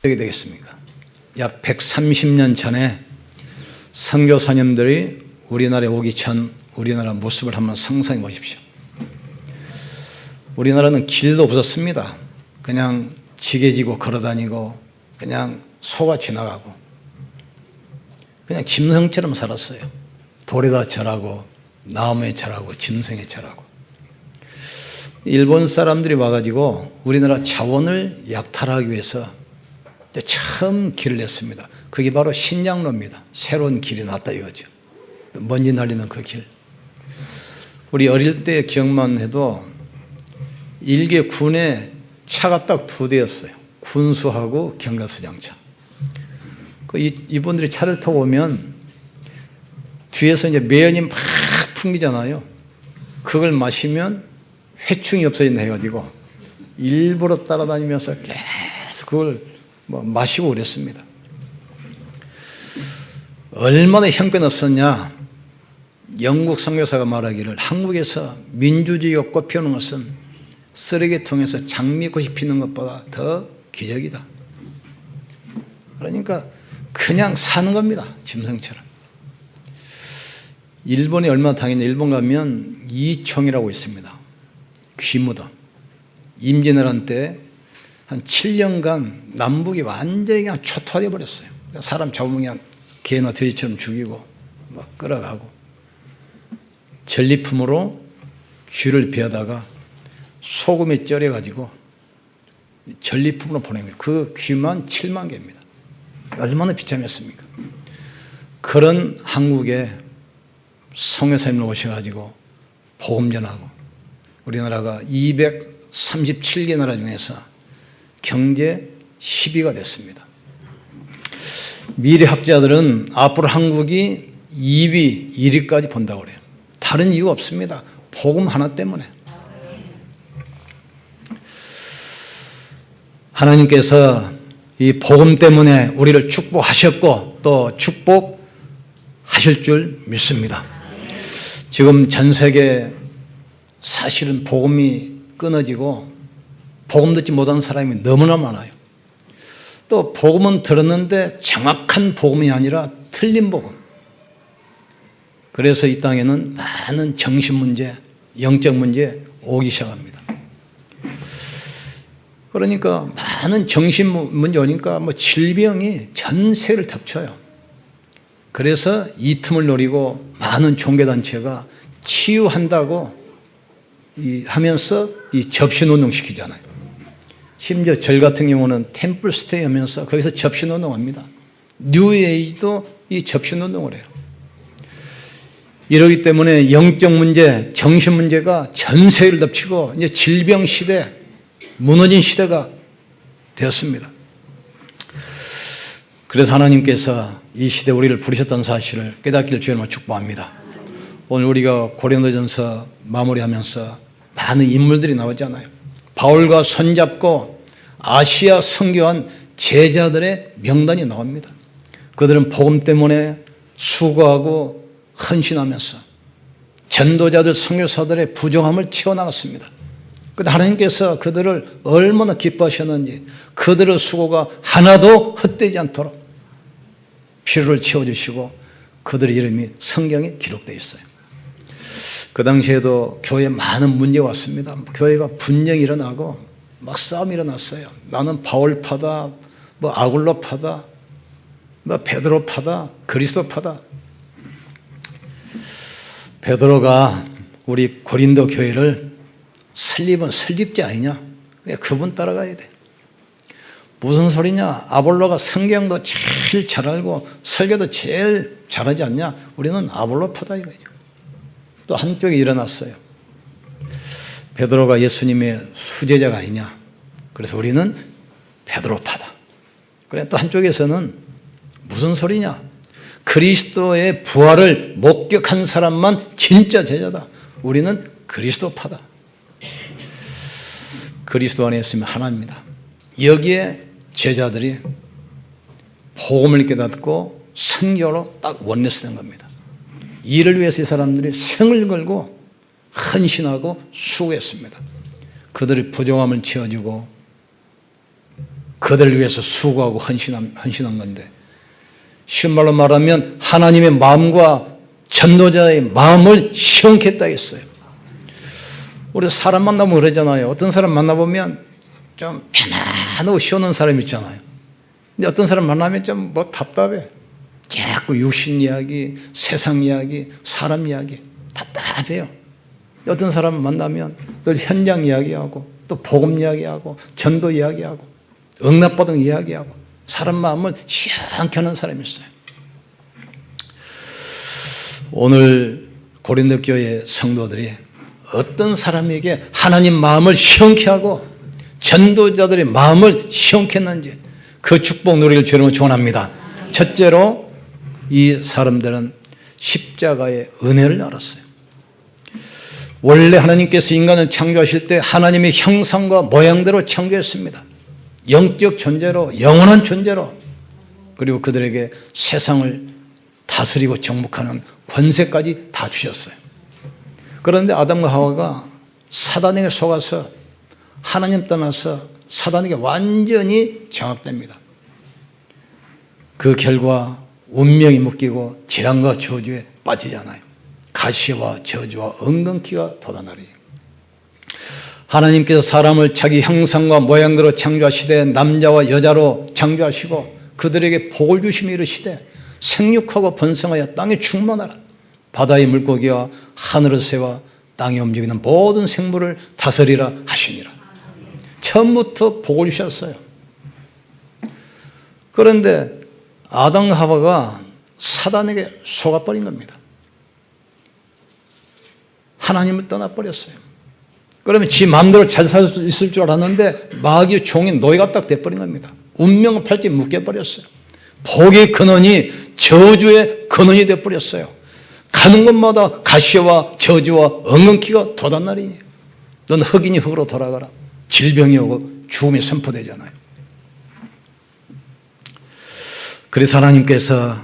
어떻게 되겠습니까? 약 130년 전에 선교사님들이 우리나라에 오기 전 우리나라 모습을 한번 상상해 보십시오. 우리나라는 길도 없었습니다. 그냥 지게지고 걸어다니고 그냥 소가 지나가고 그냥 짐승처럼 살았어요. 돌에다 절하고 나무에 절하고 짐승에 절하고. 일본 사람들이 와가지고 우리나라 자원을 약탈하기 위해서 처음 길을 냈습니다. 그게 바로 신장로입니다. 새로운 길이 났다 이거죠. 먼지 날리는 그 길. 우리 어릴 때 기억만 해도 일개 군에 차가 딱 2대였어요. 군수하고 경가수장차. 이분들이 차를 타고 오면 뒤에서 이제 매연이 막 풍기잖아요. 그걸 마시면 회충이 없어진다 해가지고 일부러 따라다니면서 계속 그걸 마시고 그랬습니다. 얼마나 형편없었냐. 영국 선교사가 말하기를 한국에서 민주주의가 꽃피우는 것은 쓰레기통에서 장미꽃이 피는 것보다 더 기적이다. 그러니까 그냥 사는 겁니다. 짐승처럼. 일본이 얼마나 당했냐. 일본 가면 이총이라고 있습니다. 귀무덤. 임진왜란 때 한 7년간 남북이 완전히 그냥 초토화되어 버렸어요. 사람 잡으면 그냥 개나 돼지처럼 죽이고 막 끌어가고 전리품으로 귀를 베어다가 소금에 쩔여가지고 전리품으로 보낸 거예요. 그 귀만 7만 개입니다. 얼마나 비참했습니까? 그런 한국에 선교사님을 오셔가지고 복음 전하고 우리나라가 237개 나라 중에서 경제 10위가 됐습니다. 미래학자들은 앞으로 한국이 2위, 1위까지 본다고 그래요. 다른 이유가 없습니다. 복음 하나 때문에. 하나님께서 이 복음 때문에 우리를 축복하셨고 또 축복하실 줄 믿습니다. 지금 전 세계 사실은 복음이 끊어지고 복음 듣지 못한 사람이 너무나 많아요. 또 복음은 들었는데 정확한 복음이 아니라 틀린 복음. 그래서 이 땅에는 많은 정신 문제, 영적 문제 오기 시작합니다. 그러니까 많은 정신 문제 오니까 질병이 전 세계를 덮쳐요. 그래서 이 틈을 노리고 많은 종교단체가 치유한다고 하면서 이 접신운동 시키잖아요. 심지어 절 같은 경우는 템플스테이 하면서 거기서 접신운동합니다. 뉴에이지도 이 접신운동을 해요. 이러기 때문에 영적 문제, 정신 문제가 전 세계를 덮치고 이제 질병 시대, 무너진 시대가 되었습니다. 그래서 하나님께서 이 시대에 우리를 부르셨다는 사실을 깨닫기를 주님으로 축복합니다. 오늘 우리가 고린도전서 마무리하면서 많은 인물들이 나오잖아요. 바울과 손잡고 아시아 선교한 제자들의 명단이 나옵니다. 그들은 복음 때문에 수고하고 헌신하면서 전도자들, 선교사들의 부족함을 채워나갔습니다. 그런데 하나님께서 그들을 얼마나 기뻐하셨는지 그들의 수고가 하나도 헛되지 않도록 필요를 채워주시고 그들의 이름이 성경에 기록되어 있어요. 그 당시에도 교회에 많은 문제가 왔습니다. 교회가 분쟁이 일어나고 막 싸움이 일어났어요. 나는 바울파다, 아굴로파다, 베드로파다, 그리스도파다. 베드로가 우리 고린도 교회를 설립은 설립자 아니냐? 그분 따라가야 돼. 무슨 소리냐? 아볼로가 성경도 제일 잘 알고 설교도 제일 잘하지 않냐? 우리는 아볼로파다 이거죠. 또 한쪽에 일어났어요. 베드로가 예수님의 수제자가 아니냐? 그래서 우리는 베드로파다. 그래 또 한쪽에서는 무슨 소리냐? 그리스도의 부활을 목격한 사람만 진짜 제자다. 우리는 그리스도파다. 그리스도 안에 있으면 하나입니다. 여기에 제자들이 복음을 깨닫고 선교로 딱 원내스 된 겁니다. 이를 위해서 이 사람들이 생을 걸고 헌신하고 수고했습니다. 그들의 부족함을 채워주고 그들을 위해서 수고하고 헌신한 건데, 쉬운 말로 말하면 하나님의 마음과 전도자의 마음을 시원케 했다 했어요. 우리 사람 만나면 그러잖아요. 어떤 사람 만나보면 좀 편안하고 시원한 사람 있잖아요. 근데 어떤 사람 만나면 좀 뭐 답답해. 자꾸 육신 이야기, 세상 이야기, 사람 이야기 답답해요. 어떤 사람 만나면 늘 현장 이야기하고 또 복음 이야기하고 전도 이야기하고 응답받은 이야기하고 사람 마음을 시원케 하는 사람이 있어요. 오늘 고린도 교회 성도들이 어떤 사람에게 하나님 마음을 시원케 하고 전도자들의 마음을 시원케 했는지 그 축복 누리를 주님을 축원합니다. 첫째로 이 사람들은 십자가의 은혜를 알았어요. 원래 하나님께서 인간을 창조하실 때 하나님의 형상과 모양대로 창조했습니다. 영적 존재로, 영원한 존재로, 그리고 그들에게 세상을 다스리고 정복하는 권세까지 다 주셨어요. 그런데 아담과 하와가 사단에게 속아서 하나님 떠나서 사단에게 완전히 장악됩니다. 그 결과 운명이 묶이고 재앙과 저주에 빠지잖아요. 가시와 저주와 엉겅퀴가 돋아나리. 하나님께서 사람을 자기 형상과 모양대로 창조하시되 남자와 여자로 창조하시고 그들에게 복을 주시며 이르시되 생육하고 번성하여 땅에 충만하라. 바다의 물고기와 하늘의 새와 땅에 움직이는 모든 생물을 다스리라 하시니라. 처음부터 복을 주셨어요. 그런데 아담과 하와가 사단에게 속아버린 겁니다. 하나님을 떠나버렸어요. 그러면 지 마음대로 잘 살 수 있을 줄 알았는데 마귀의 종인 노예가 딱 돼버린 겁니다. 운명을 팔찌 묶여버렸어요. 복의 근원이 저주의 근원이 돼버렸어요. 가는 곳마다 가시와 저주와 엉겅퀴가 돋아나리니 넌 흑인이 흑으로 돌아가라. 질병이 오고 죽음이 선포되잖아요. 그래서 하나님께서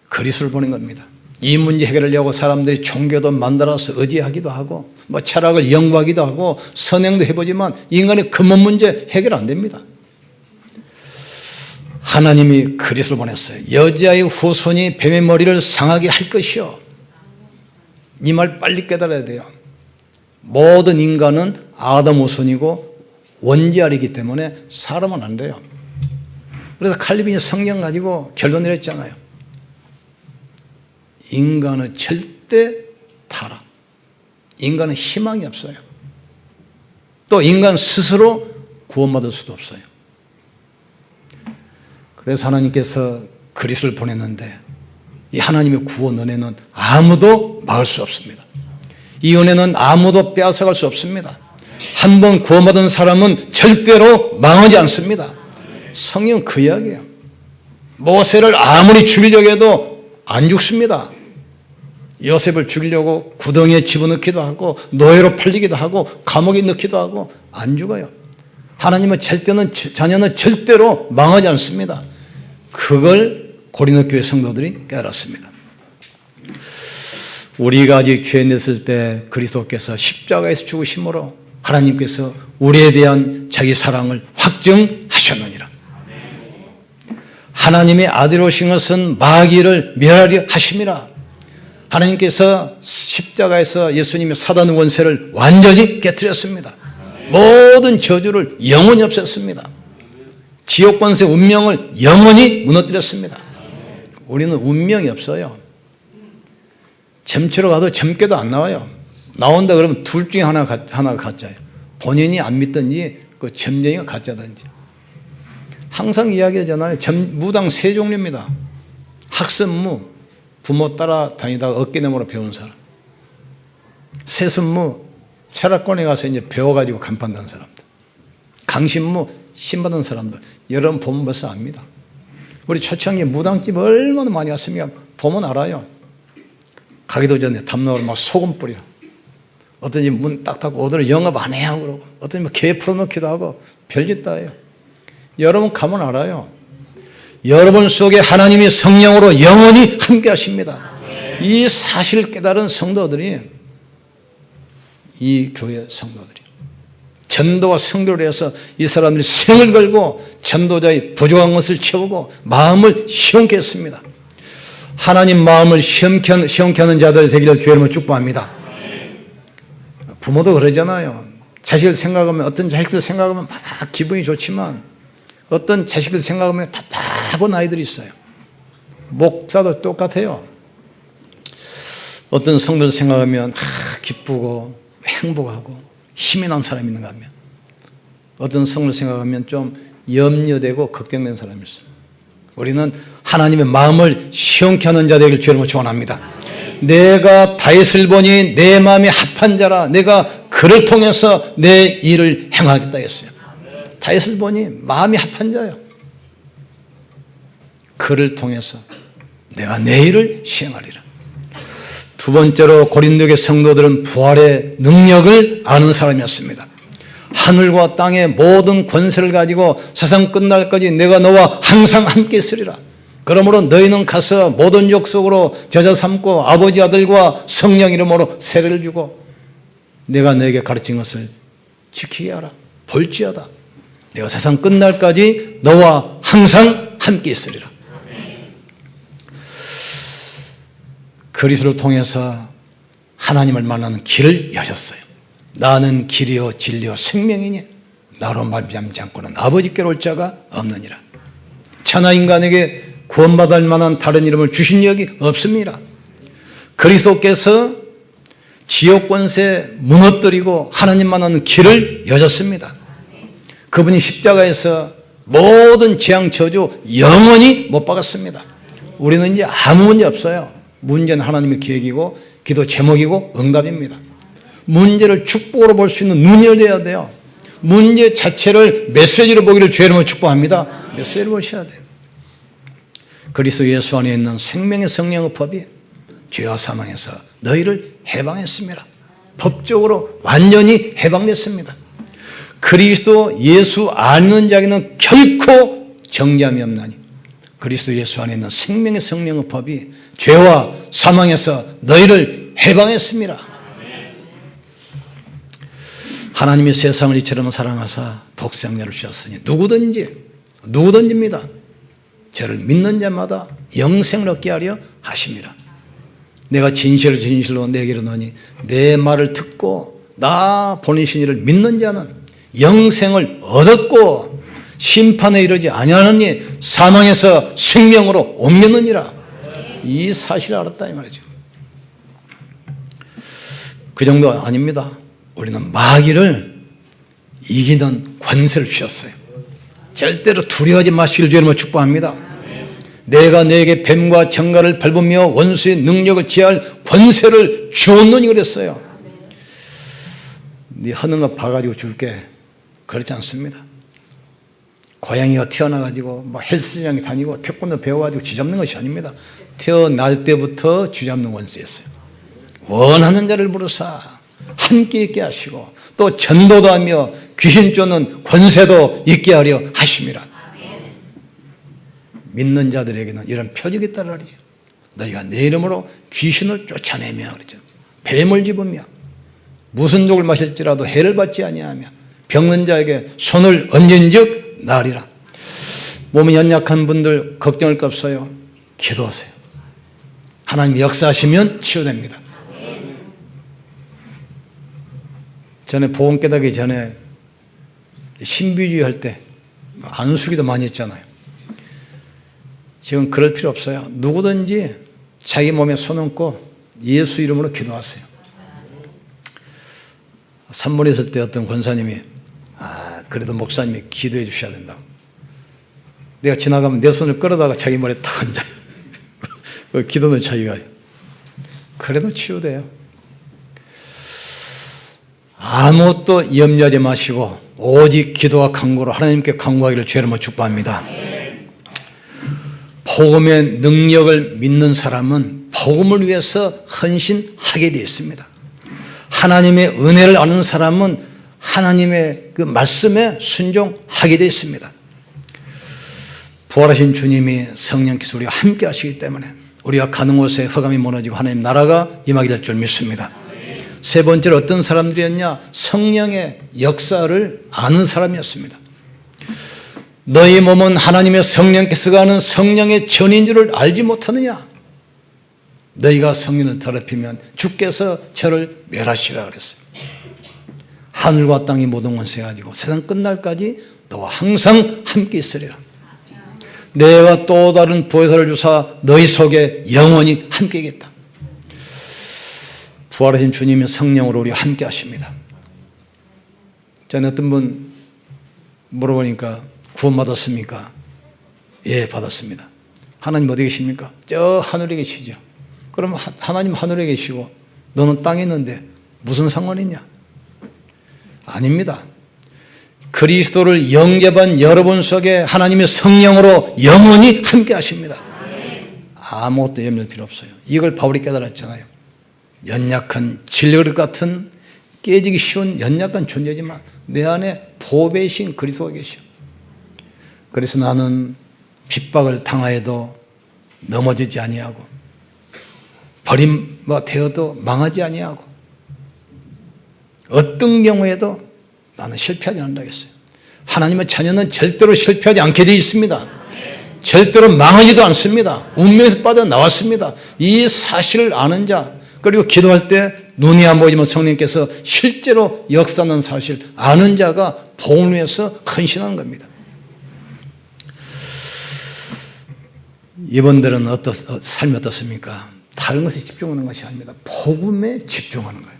그리스도를 보낸 겁니다. 이 문제 해결하려고 사람들이 종교도 만들어서 의지하기도 하고 뭐 철학을 연구하기도 하고 선행도 해보지만 인간의 근본 문제 해결 안 됩니다. 하나님이 그리스도를 보냈어요. 여자의 후손이 뱀의 머리를 상하게 할 것이요. 이 말 빨리 깨달아야 돼요. 모든 인간은 아담 후손이고 원죄아리이기 때문에 사람은 안 돼요. 그래서 칼빈이 성경 가지고 결론 내렸잖아요. 인간은 절대 타락. 인간은 희망이 없어요. 또 인간 스스로 구원받을 수도 없어요. 그래서 하나님께서 그리스도를 보냈는데 이 하나님의 구원 은혜는 아무도 막을 수 없습니다. 이 은혜는 아무도 빼앗아갈 수 없습니다. 한 번 구원받은 사람은 절대로 망하지 않습니다. 성경은 그 이야기예요. 모세를 아무리 죽이려고 해도 안 죽습니다. 요셉을 죽이려고 구덩이에 집어넣기도 하고 노예로 팔리기도 하고 감옥에 넣기도 하고 안 죽어요. 하나님의 자녀는 절대로 망하지 않습니다. 그걸 고린도 교회 성도들이 깨달았습니다. 우리가 아직 죄 냈을 때 그리스도께서 십자가에서 죽으심으로 하나님께서 우리에 대한 자기 사랑을 확증하셨느니라. 하나님의 아들 오신 것은 마귀를 멸하려 하심이라. 하나님께서 십자가에서 예수님의 사단 권세를 완전히 깨뜨렸습니다. 모든 저주를 영원히 없앴습니다. 지옥 권세 운명을 영원히 무너뜨렸습니다. 우리는 운명이 없어요. 점치러 가도 점괘도 안 나와요. 나온다 그러면 둘 중에 하나가 가짜예요. 본인이 안 믿든지 그 점쟁이가 가짜든지. 항상 이야기하잖아요. 무당 세 종류입니다. 학습무, 부모 따라 다니다가 어깨너머로 배운 사람. 세습무, 철학관에 가서 이제 배워가지고 간판다는 사람들. 강신무, 신받은 사람들. 여러분 보면 벌써 압니다. 우리 초창기에 무당집 얼마나 많이 왔으면 보면 알아요. 가기도 전에 담론으로 막 소금 뿌려. 어떤 문 딱 닫고 오늘 영업 안 해요 그러고 어떤 개 풀어놓기도 하고 별짓 다 해요. 여러분 가면 알아요. 여러분 속에 하나님이 성령으로 영원히 함께 하십니다. 이 사실을 깨달은 성도들이 이 교회 성도들이 전도와 성교를 해서 이 사람들이 생을 걸고 전도자의 부족한 것을 채우고 마음을 시원케 했습니다. 하나님 마음을 시원케 하는 자들 되기를 주의 이름으로 축복합니다. 부모도 그러잖아요. 자식을 생각하면, 어떤 자식들 생각하면 막 기분이 좋지만 어떤 자식들 생각하면 답답한 아이들이 있어요. 목사도 똑같아요. 어떤 성도를 생각하면 기쁘고 행복하고 힘이 난 사람이 있는가 하면, 어떤 성도를 생각하면 좀 염려되고 걱정되는 사람이 있어요. 우리는 하나님의 마음을 시원케 하는 자 되기를 주님으로 축원합니다. 내가 다윗을 보니 내 마음이 합한 자라, 내가 그를 통해서 내 일을 행하겠다 했어요. 다윗을 보니 마음이 합한 자예요. 그를 통해서 내가 내 일을 시행하리라. 두 번째로 고린도의 성도들은 부활의 능력을 아는 사람이었습니다. 하늘과 땅의 모든 권세를 가지고 세상 끝날까지 내가 너와 항상 함께 있으리라. 그러므로 너희는 가서 모든 족속으로 제자 삼고 아버지 아들과 성령 이름으로 세례를 주고 내가 너에게 가르친 것을 지키게 하라. 볼지어다 내가 세상 끝날까지 너와 항상 함께 있으리라. 그리스도를 통해서 하나님을 만나는 길을 여셨어요. 나는 길이요 진리요 생명이니 나로 말미암지 않고는 아버지께로 올 자가 없느니라. 천하 인간에게 구원받을 만한 다른 이름을 주신 적이 없습니다. 그리스도께서 지옥 권세 무너뜨리고 하나님 만나는 길을 여셨습니다. 그분이 십자가에서 모든 재앙 저주 영원히 못 박았습니다. 우리는 이제 아무 문제 없어요. 문제는 하나님의 계획이고 기도 제목이고 응답입니다. 문제를 축복으로 볼 수 있는 눈이 열려야 돼요. 문제 자체를 메시지로 보기를 주의 이름으로 축복합니다. 메시지로 보셔야 돼요. 그리스도 예수 안에 있는 생명의 성령의 법이 죄와 사망에서 너희를 해방했습니다. 법적으로 완전히 해방됐습니다. 그리스도 예수 아는 자에게는 결코 정죄함이 없나니 그리스도 예수 안에 있는 생명의 성령의 법이 죄와 사망에서 너희를 해방했습니다. 하나님이 세상을 이처럼 사랑하사 독생자를 주셨으니 누구든지입니다. 저를 믿는 자마다 영생을 얻게 하려 하심이라. 내가 진실로 내게 이르노니 내 말을 듣고 나 보내신 이를 믿는 자는 영생을 얻었고 심판에 이르지 아니하느니 사망에서 생명으로 옮겼느니라. 이 사실을 알았다 이 말이죠. 그 정도 아닙니다. 우리는 마귀를 이기는 권세를 주셨어요. 절대로 두려워하지 마시길 주님으로 축복합니다. 내가 너에게 뱀과 정갈을 밟으며 원수의 능력을 제할 권세를 주었느니 그랬어요. 네 하는 거 봐가지고 줄게. 그렇지 않습니다. 고양이가 태어나가지고 뭐 헬스장에 다니고 태권도 배워가지고 쥐잡는 것이 아닙니다. 태어날 때부터 쥐잡는 권세였어요. 원하는 자를 부르사 함께 있게 하시고 또 전도도 하며 귀신 쫓는 권세도 있게 하려 하심이라. 믿는 자들에게는 이런 표적이 있다라 그러죠. 너희가 내 이름으로 귀신을 쫓아내며 그러죠. 뱀을 집으며 무슨 독을 마실지라도 해를 받지 아니하며 병든 자에게 손을 얹은즉 나으리라. 몸이 연약한 분들 걱정할 거 없어요. 기도하세요. 하나님이 역사하시면 치유됩니다. 전에 복음 깨닫기 전에 신비주의 할 때 안수기도 많이 했잖아요. 지금 그럴 필요 없어요. 누구든지 자기 몸에 손 얹고 예수 이름으로 기도하세요. 산물에 있을 때 어떤 권사님이 그래도 목사님이 기도해 주셔야 된다고. 내가 지나가면 내 손을 끌어다가 자기 머리에 탁 얹어요. 그 기도는 자기가 그래도 치유돼요. 아무것도 염려하지 마시고 오직 기도와 간구로 하나님께 간구하기를 주의 이름으로 축복합니다. 복음의 능력을 믿는 사람은 복음을 위해서 헌신하게 되어 있습니다. 하나님의 은혜를 아는 사람은 하나님의 그 말씀에 순종하게 되어 있습니다. 부활하신 주님이 성령께서 우리와 함께 하시기 때문에 우리가 가는 곳에 흑암이 무너지고 하나님 나라가 임하게 될 줄 믿습니다. 세 번째로 어떤 사람들이었냐? 성령의 역사를 아는 사람이었습니다. 너희 몸은 하나님의 성령께서 하는 성령의 전인 줄을 알지 못하느냐? 너희가 성령을 더럽히면 주께서 저를 멸하시라 그랬어요. 하늘과 땅이 모든 권세 가지고 세상 끝날까지 너와 항상 함께 있으리라. 내가 또 다른 보혜사를 주사 너희 속에 영원히 함께 있겠다. 부활하신 주님의 성령으로 우리와 함께 하십니다. 전에 어떤 분 물어보니까 구원받았습니까? 예, 받았습니다. 하나님 어디 계십니까? 저 하늘에 계시죠. 그럼 하나님 하늘에 계시고 너는 땅에 있는데 무슨 상관이 있냐? 아닙니다. 그리스도를 영접한 여러분 속에 하나님의 성령으로 영원히 함께 하십니다. 아무것도 염려할 필요 없어요. 이걸 바울이 깨달았잖아요. 연약한 질그릇 같은 깨지기 쉬운 연약한 존재지만 내 안에 보배이신 그리스도가 계셔. 그래서 나는 핍박을 당하여도 넘어지지 아니하고 버림되어도 망하지 아니하고 어떤 경우에도 나는 실패하지 않는다겠어요. 하나님의 자녀는 절대로 실패하지 않게 되어 있습니다. 절대로 망하지도 않습니다. 운명에서 빠져나왔습니다. 이 사실을 아는 자, 그리고 기도할 때 눈이 안 보이지만 성령께서 실제로 역사하는 사실 아는 자가 복음을 위해서 헌신하는 겁니다. 이분들은 삶이 어떻습니까? 다른 것에 집중하는 것이 아닙니다. 복음에 집중하는 거예요.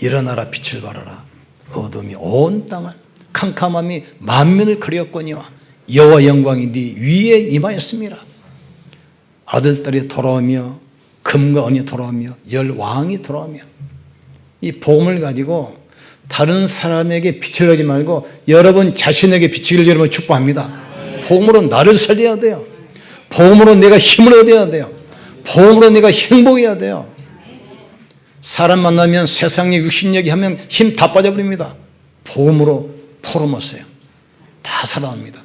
일어나라 빛을 발하라. 어둠이 온 땅을 캄캄함이 만민을 가렸거니와 여호와 영광이 네 위에 임하였습니다. 아들딸이 돌아오며 금과 은이 돌아오며 열왕이 돌아오며 이 복음을 가지고 다른 사람에게 빛을 하지 말고 여러분 자신에게 빛을 여러분 축복합니다. 복음으로 나를 살려야 돼요. 복음으로 내가 힘을 얻어야 돼요. 복음으로 내가 행복해야 돼요. 사람 만나면 세상에 육신 얘기하면 힘 다 빠져버립니다. 복음으로 포럼었어요. 다 살아납니다.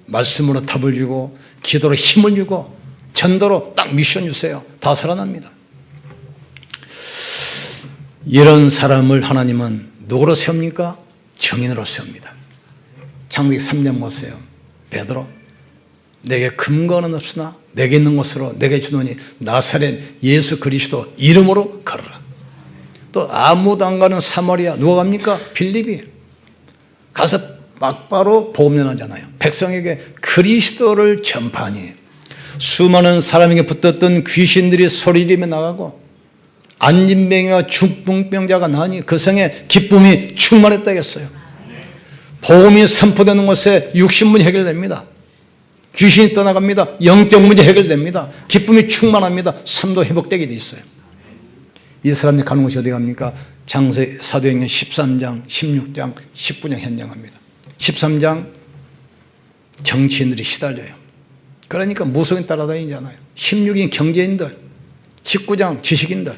말씀으로 답을 주고 기도로 힘을 주고 전도로 딱 미션 주세요. 다 살아납니다. 이런 사람을 하나님은 누구로 세웁니까? 증인으로 세웁니다. 창세기 3장 보세요. 베드로 내게 근거는 없으나 내게 있는 것으로 내게 주노니 나사렛 예수 그리스도 이름으로 걸어라. 또 아무도 안 가는 사마리아 누가 갑니까? 빌립이 가서 막바로 복음 전하잖아요. 백성에게 그리스도를 전파하니 수많은 사람에게 붙었던 귀신들이 소리지르며 나가고 안진병이와 중풍병자가 나니 그 성에 기쁨이 충만했다겠어요. 복음이 선포되는 곳에 육신문이 해결됩니다. 귀신이 떠나갑니다. 영적 문제 해결됩니다. 기쁨이 충만합니다. 삶도 회복되게 돼 있어요. 이 사람들이 가는 곳이 어디 갑니까? 장세 사도행전 13장, 16장, 19장 현장합니다. 13장 정치인들이 시달려요. 그러니까 무속인 따라다니잖아요. 16인 경제인들, 19장 지식인들.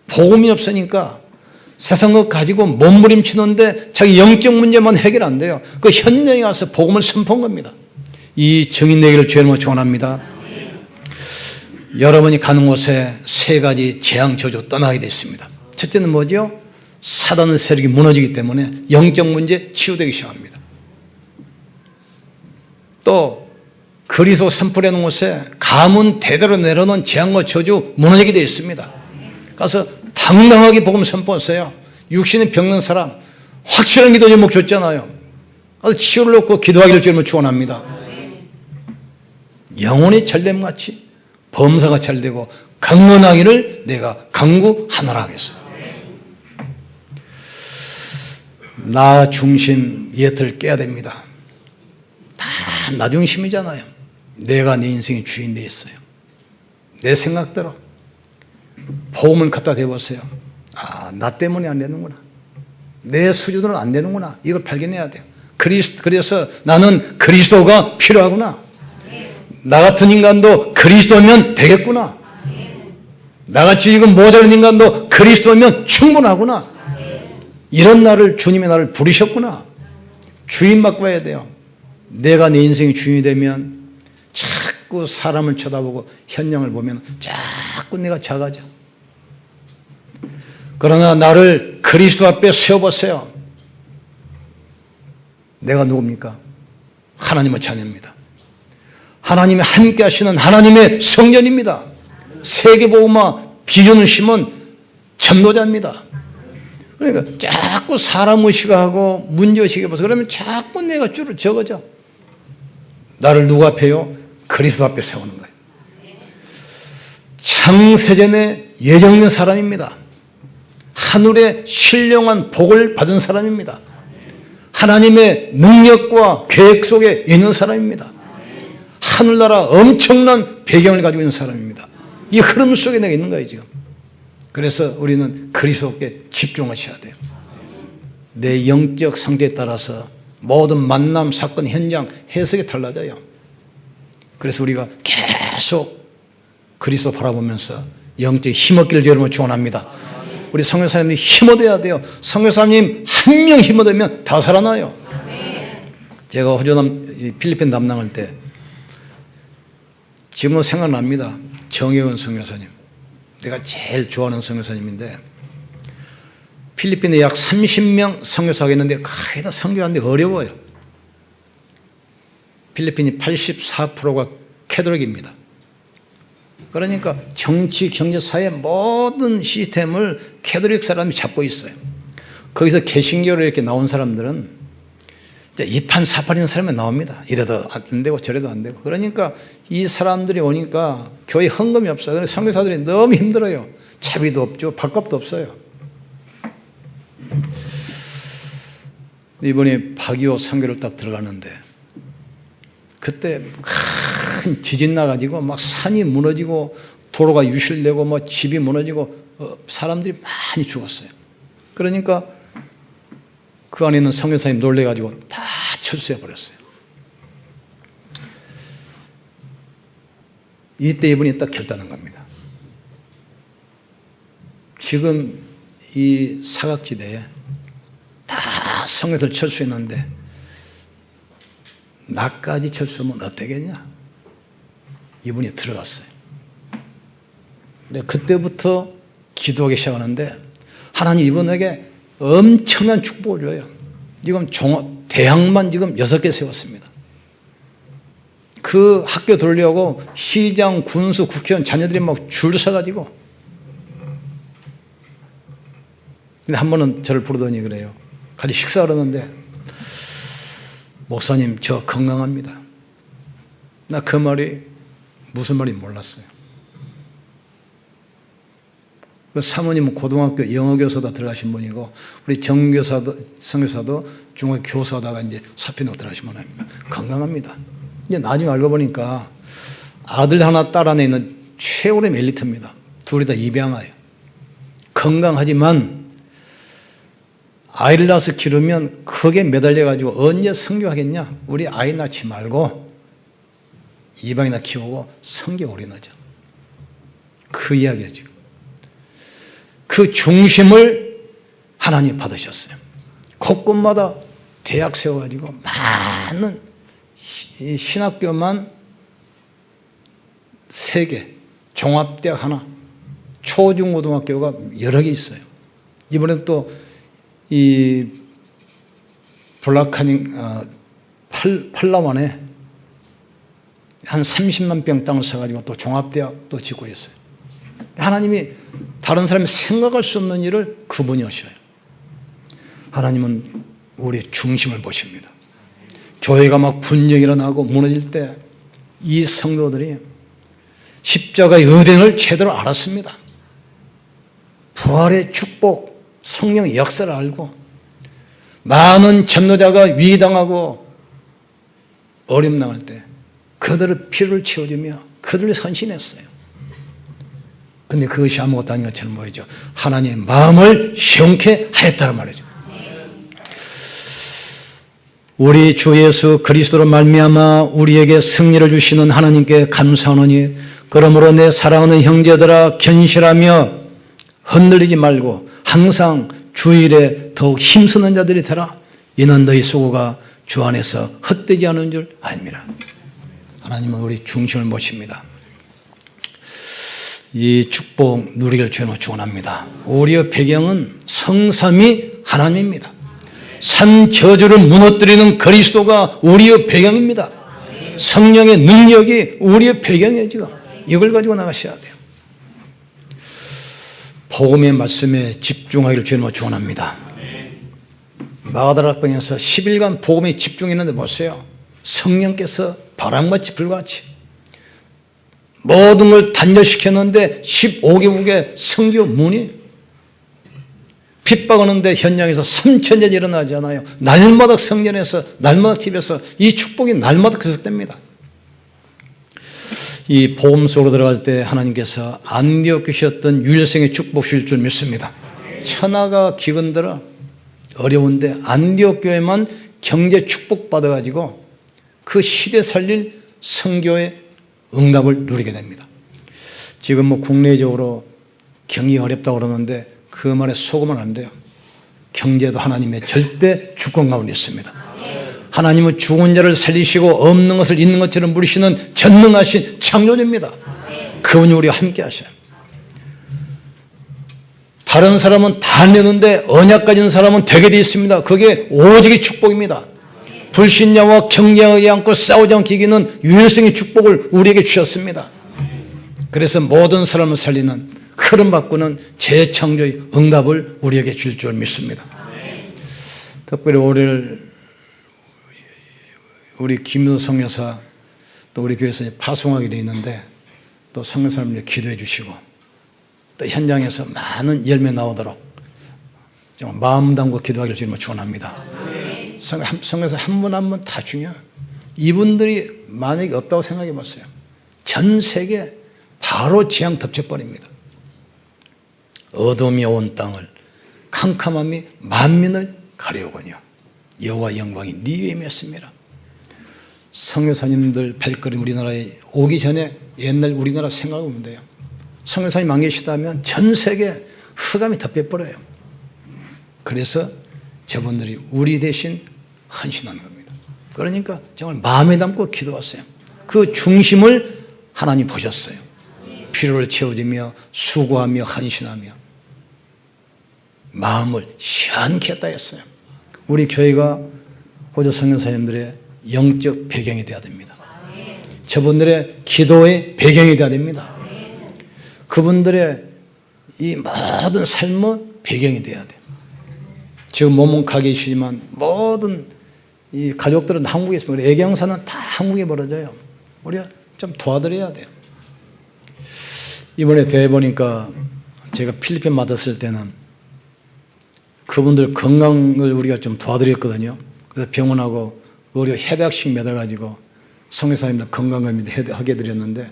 복음이 없으니까 세상 것 가지고 몸부림치는데 자기 영적 문제만 해결 안 돼요. 그 현장에 가서 복음을 선포한 겁니다. 이 증인 되기를 주님으로 축원합니다. 여러분이 가는 곳에 세 가지 재앙 저주 떠나게 되어 있습니다. 첫째는 뭐죠? 사단의 세력이 무너지기 때문에 영적 문제 치유되기 시작합니다. 또 그리스도 선포되는 곳에 가문 대대로 내려놓은 재앙과 저주 무너지게 되어 있습니다. 가서 당당하게 복음 선포하세요. 육신의 병든 사람 확실한 기도 제목 줬잖아요. 그래서 치유를 놓고 기도하기를 주님을 축원합니다. 영혼이 잘됨같이 범사가 잘되고 강건하기를 내가 강구하노라 하겠어요. 나 중심 예틀 깨야 됩니다. 다 나 중심이잖아요. 내가 내 인생의 주인 되어 있어요. 내 생각대로 복음을 갖다 대보세요. 아, 나 때문에 안 되는구나. 내 수준으로 안 되는구나. 이걸 발견해야 돼요. 그래서 나는 그리스도가 필요하구나. 나 같은 인간도 그리스도면 되겠구나. 나같이 지금 모자란 인간도 그리스도면 충분하구나. 이런 나를 주님의 나를 부르셨구나. 주인 바꿔야 돼요. 내가 내 인생의 주인이 되면 자꾸 사람을 쳐다보고 현장을 보면 자꾸 내가 작아져. 그러나 나를 그리스도 앞에 세워보세요. 내가 누굽니까? 하나님의 자녀입니다. 하나님이 함께 하시는 하나님의 성전입니다. 세계복음화 비전을 심은 전도자입니다. 그러니까 자꾸 사람 의식하고 문제의식해 보세요. 그러면 자꾸 내가 줄을 적어져. 나를 누구 앞에요? 그리스도 앞에 세우는 거예요. 창세전에 예정된 사람입니다. 하늘의 신령한 복을 받은 사람입니다. 하나님의 능력과 계획 속에 있는 사람입니다. 하늘나라 엄청난 배경을 가지고 있는 사람입니다. 이 흐름 속에 내가 있는 거예요, 지금. 그래서 우리는 그리스도께 집중하셔야 돼요. 내 영적 상태에 따라서 모든 만남, 사건, 현장, 해석이 달라져요. 그래서 우리가 계속 그리스도 바라보면서 영적 힘없기를 여러분 축원합니다. 우리 선교사님들이 힘 얻어야 돼요. 선교사님 한 명 힘 얻으면 다 살아나요. 제가 호주 필리핀 담당할 때 지금은 생각납니다. 정혜원 선교사님. 내가 제일 좋아하는 선교사님인데 필리핀에 약 30명 선교사가 있는데 거의 다 선교하는데 어려워요. 필리핀이 84%가 캐톨릭입니다. 그러니까 정치, 경제, 사회 모든 시스템을 캐톨릭 사람이 잡고 있어요. 거기서 개신교로 이렇게 나온 사람들은 이판사판인 사람이 나옵니다. 이래도 안 되고 저래도 안 되고. 그러니까 이 사람들이 오니까 교회 헌금이 없어요. 그래서 선교사들이 너무 힘들어요. 차비도 없죠. 밥값도 없어요. 이번에 파기오 선교를 딱 들어가는데 그때 큰 지진 나가지고 막 산이 무너지고 도로가 유실되고 뭐 집이 무너지고 사람들이 많이 죽었어요. 그러니까 그 안에 있는 선교사님 놀래가지고 다 철수해버렸어요. 이때 이분이 딱 결단한 겁니다. 지금 이 사각지대에 다 선교사를 철수했는데 나까지 철수하면 어떻겠냐? 이분이 들어갔어요. 그때부터 기도하기 시작하는데 하나님 이분에게 엄청난 축복을 줘요. 지금 대학만 지금 6개 세웠습니다. 그 학교 돌려고 시장, 군수, 국회의원 자녀들이 막 줄 서가지고. 근데 한 번은 저를 부르더니 그래요. 같이 식사를 하는데 목사님 저 건강합니다. 나 그 말이 무슨 말인지 몰랐어요. 그 사모님은 고등학교 영어교사다 들어가신 분이고 우리 정교사도 선교사도 중학교 교사다가 이제 사표내고 들어가신 분 아닙니까? 건강합니다. 이제 나중에 알고 보니까 아들 하나 딸 하나 있는 최고의 엘리트입니다. 둘이 다 입양아예요. 건강하지만 아이를 낳아서 기르면 크게 매달려가지고 언제 선교하겠냐? 우리 아이 낳지 말고 이방이나 키우고 선교 올인하자. 그 이야기예요 지금. 그 중심을 하나님 받으셨어요. 곳곳마다 대학 세워가지고 많은 신학교만 3개, 종합대학 하나, 초중고등학교가 여러 개 있어요. 이번에 또 이 블라카닝 팔라완에 한 30만 평 땅을 사가지고 또 종합대학 또 짓고 있어요. 하나님이 다른 사람이 생각할 수 없는 일을 그분이 하셔요. 하나님은 우리의 중심을 보십니다. 교회가 막 분쟁이 일어나고 무너질 때 이 성도들이 십자가의 의den을 제대로 알았습니다. 부활의 축복, 성령의 역사를 알고 많은 전도자가 위기당하고 어려움 당할 때 그들의 피를 채워주며 그들을 헌신했어요. 근데 그것이 아무것도 아닌 것처럼 보이죠. 하나님의 마음을 시원케 하였다는 말이죠. 우리 주 예수 그리스도로 말미암아 우리에게 승리를 주시는 하나님께 감사하노니 그러므로 내 사랑하는 형제들아 견실하며 흔들리지 말고 항상 주일에 더욱 힘쓰는 자들이 되라. 이는 너희 수고가 주 안에서 헛되지 않은 줄 아닙니다. 하나님은 우리 중심을 모십니다. 이 축복 누리기를 주님으로 축원합니다. 우리의 배경은 성삼위 하나님입니다. 산 저주를 무너뜨리는 그리스도가 우리의 배경입니다. 성령의 능력이 우리의 배경이에요. 지금 이걸 가지고 나가셔야 돼요. 복음의 말씀에 집중하기를 주님으로 축원합니다. 마가다락방에서 10일간 복음에 집중했는데 보세요. 성령께서 바람같이 불같이 모든 걸 단절시켰는데 15개국의 선교 문이 핍박하는데 현장에서 3,000년 일어나지 않아요. 날마다 성전에서 날마다 집에서 이 축복이 날마다 계속됩니다. 이 복음 속으로 들어갈 때 하나님께서 안디옥 교시였던 유일성의 축복 주실 줄 믿습니다. 천하가 기근들어 어려운데 안디옥 교회만 경제 축복 받아가지고 그 시대 살릴 선교의 응답을 누리게 됩니다. 지금 뭐 국내적으로 경기 어렵다고 그러는데 그 말에 속으면 안 돼요. 경제도 하나님의 절대 주권 가운데 있습니다. 하나님은 죽은 자를 살리시고 없는 것을 있는 것처럼 부리시는 전능하신 창조주입니다. 그분이 우리와 함께 하셔요. 다른 사람은 다 내는데 언약 가진 사람은 되게 되어 있습니다. 그게 오직의 축복입니다. 불신자와 경쟁하지 않고 싸우지 않고 이기는 유일성의 축복을 우리에게 주셨습니다. 그래서 모든 사람을 살리는 흐름 바꾸는 재창조의 응답을 우리에게 줄 줄 믿습니다. 특별히 우리 김윤 성여사 또 우리 교회에서 파송하게 되어 있는데 또 성여사님들 기도해 주시고 또 현장에서 많은 열매 나오도록 정말 마음 담고 기도하기를 주님을 축원합니다. 성에서 한 분 한 분 다 중요해요. 이분들이 만약에 없다고 생각해 보세요. 전 세계 바로 재앙 덮쳐버립니다. 어둠이 온 땅을 캄캄함이 만민을 가려오거니와 여호와 영광이 네 위에 맺습니다. 성교사님들 발걸음 우리나라에 오기 전에 옛날 우리나라 생각하면 돼요. 성교사님 안 계시다면 전 세계 흑암이 덮여버려요. 그래서 저분들이 우리 대신 헌신하는 겁니다. 그러니까 정말 마음에 담고 기도하세요. 그 중심을 하나님 보셨어요. 필요를 채워주며 수고하며 헌신하며 마음을 시원케 했다 했어요. 우리 교회가 호주 성교사님들의 영적 배경이 되어야 됩니다. 저분들의 기도의 배경이 되어야 됩니다. 그분들의 이 모든 삶의 배경이 되어야 돼요. 지금 몸은 가 계시지만 모든 이 가족들은 한국에 있습니다. 애경사는 다 한국에 벌어져요. 우리가 좀 도와드려야 돼요. 이번에 대회 보니까 제가 필리핀 맡았을 때는 그분들 건강을 우리가 좀 도와드렸거든요. 그래서 병원하고 의료 협약식 맺어가지고 성교사님들 건강을 하게 해드렸는데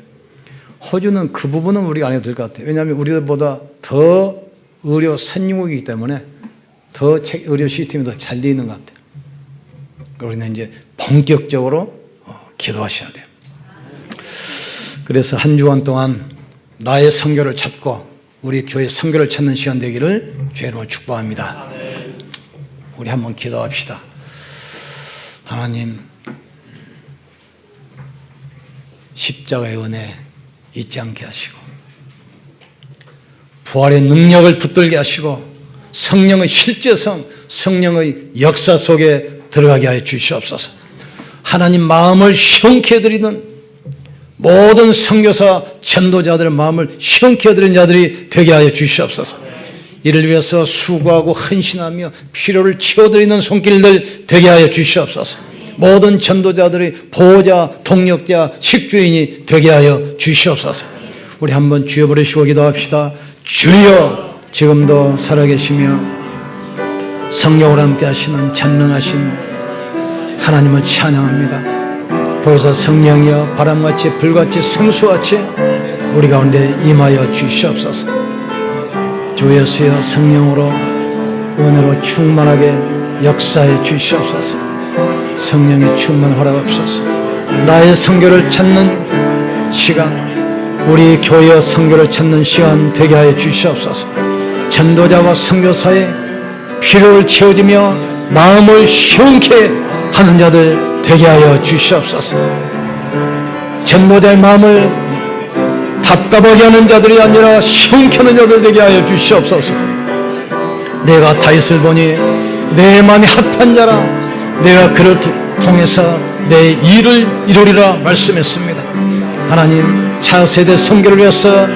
호주는 그 부분은 우리가 안 해도 될 것 같아요. 왜냐하면 우리보다 더 의료 선진국이기 때문에 더 의료 시스템이 더 잘 되어 있는 것 같아요. 우리는 이제 본격적으로 기도하셔야 돼요. 그래서 한 주간 동안 나의 선교를 찾고 우리 교회 선교를 찾는 시간 되기를 주의 이름으로 축복합니다. 우리 한번 기도합시다. 하나님, 십자가의 은혜 잊지 않게 하시고 부활의 능력을 붙들게 하시고 성령의 실제성, 성령의 역사 속에 들어가게 하여 주시옵소서. 하나님 마음을 시원케 해드리는 모든 선교사 전도자들의 마음을 시원케 해드리는 자들이 되게 하여 주시옵소서. 이를 위해서 수고하고 헌신하며 필요를 채워드리는 손길들 되게 하여 주시옵소서. 모든 전도자들의 보호자, 동력자, 식주인이 되게 하여 주시옵소서. 우리 한번 주여 부르시고 기도합시다. 주여, 지금도 살아계시며 성령으로 함께 하시는 전능하신 하나님을 찬양합니다. 보혜사 성령이여 바람같이 불같이 성수같이 우리 가운데 임하여 주시옵소서. 주 예수여 성령으로 은혜로 충만하게 역사해 주시옵소서. 성령의 충만 허락하옵소서. 나의 선교를 찾는 시간, 우리 교회의 선교를 찾는 시간 되게 하여 주시옵소서. 전도자와 선교사의 필요를 채워주며 마음을 시원케 하는 자들 되게 하여 주시옵소서. 전도자의 마음을 답답하게 하는 자들이 아니라 형켜는 자들 되게 하여 주시옵소서. 내가 다윗을 보니 내 마음이 합한 자라, 내가 그를 통해서 내 일을 이루리라 말씀했습니다. 하나님, 차세대 선교를 위해서